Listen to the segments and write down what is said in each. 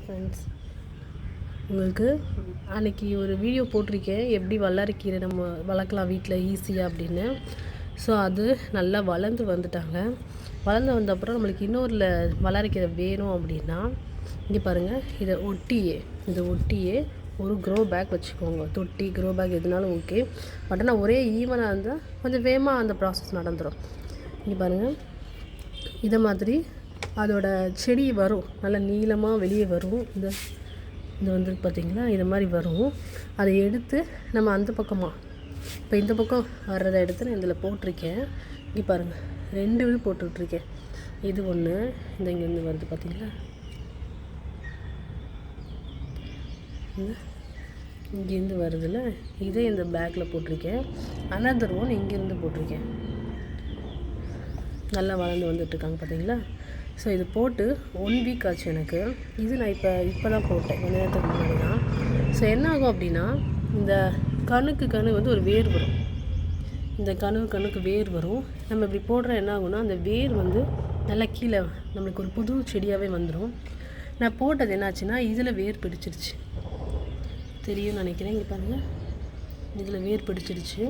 Friends, உங்களுக்கு அன்றைக்கி ஒரு வீடியோ போட்டிருக்கேன், எப்படி வல்லாரைக்கீரை நம்ம வளர்க்கலாம் வீட்டில் ஈஸியாக அப்படின்னு. ஸோ அது நல்லா வளர்ந்து வந்துட்டாங்க. வளர்ந்து வந்த அப்புறம் நம்மளுக்கு இன்னொரு வல்லாரைக்கீரை வேணும் அப்படின்னா, இங்கே பாருங்கள், இதை ஒட்டியே ஒரு க்ரோ பேக் வச்சுக்கோங்க. தொட்டி க்ரோ பேக் எதுனாலும் ஓகே. பட் ஆனால் ஒரே ஈவனாக இருந்தால் கொஞ்சம் வேகமாக அந்த ப்ராசஸ் நடந்துடும். இங்கே பாருங்கள், இதை மாதிரி அதோட செடி வரும், நல்லா நீளமாக வெளியே வரும். இது வந்து பார்த்திங்களா, இது மாதிரி வரும். அதை எடுத்து நம்ம அந்த பக்கமாக இப்போ இந்த பக்கம் வர்றதை எடுத்து நான் இதில் போட்டிருக்கேன். இங்கே பாருங்கள், 2 இது போட்டுட்ருக்கேன். இது ஒன்று, இந்த இங்கேருந்து வருது பார்த்திங்களா, இங்கேருந்து வருதுல்ல, இதே இந்த பேக்கில் போட்டிருக்கேன். அனதர் ஒன் இங்கேருந்து போட்டிருக்கேன். நல்லா வளர்ந்து வந்துட்டுருக்காங்க பார்த்தீங்களா. ஸோ இது போட்டு 1 வீக் ஆச்சு எனக்கு. இது நான் இப்போ தான் போட்டேன், கொஞ்ச நேரத்துக்கு முன்னாடி தான். ஸோ என்ன ஆகும் அப்படின்னா, இந்த கணு வந்து ஒரு வேர் வரும். இந்த கணுக்கு வேர் வரும். நம்ம இப்படி போடுற என்ன ஆகும்னா, அந்த வேர் வந்து நல்லா கீழே நம்மளுக்கு ஒரு புது செடியாகவே வந்துடும். நான் போட்டது என்னாச்சுன்னா, இதில் வேர் பிடிச்சிருச்சு, தெரியும்னு நினைக்கிறேன். இங்கே பாருங்கள், இதில் வேர் பிடிச்சிருச்சு.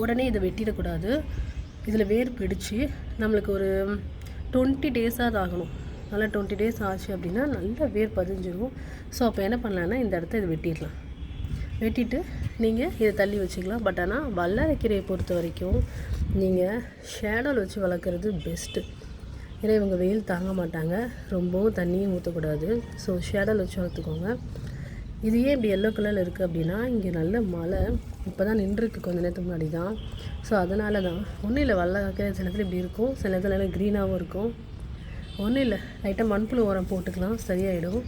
உடனே இதை வெட்டிடக்கூடாது. இதில் வேர் பிடிச்சி நம்மளுக்கு ஒரு 20 டேஸாக ஆகணும். நல்லா 20 டேஸ் ஆச்சு அப்படின்னா நல்லா வேர் பதிஞ்சிடும். ஸோ அப்போ என்ன பண்ணலான்னா, இந்த இடத்த இதை வெட்டிட்டு நீங்கள் இதை தள்ளி வச்சுக்கலாம். பட் ஆனால் வல்லாரைக்கீரையை பொறுத்த வரைக்கும் நீங்கள் ஷேடோவில் வச்சு வளர்க்குறது பெஸ்ட்டு. ஏன்னா இவங்க வெயில் தாங்க மாட்டாங்க, ரொம்பவும் தண்ணியும் ஊற்றக்கூடாது. ஸோ ஷேடோவில் வச்சு வளர்த்துக்கோங்க. இது ஏன் இப்படி எல்லோ கலரில் இருக்குது அப்படின்னா, இங்கே நல்ல மழை இப்போ தான் நின்றுருக்கு, கொஞ்சம் நேரத்துக்கு முன்னாடி தான். ஸோ அதனால தான். ஒன்றும் இல்லை, வல்லாரைக்கீரை சில நேரத்தில் இப்படி இருக்கும், சில நேரத்தில் க்ரீனாகவும் இருக்கும். ஒன்றும் இல்லை, லைட்டாக மண்புழு உரம் போட்டுக்கலாம், சரியாயிடும்.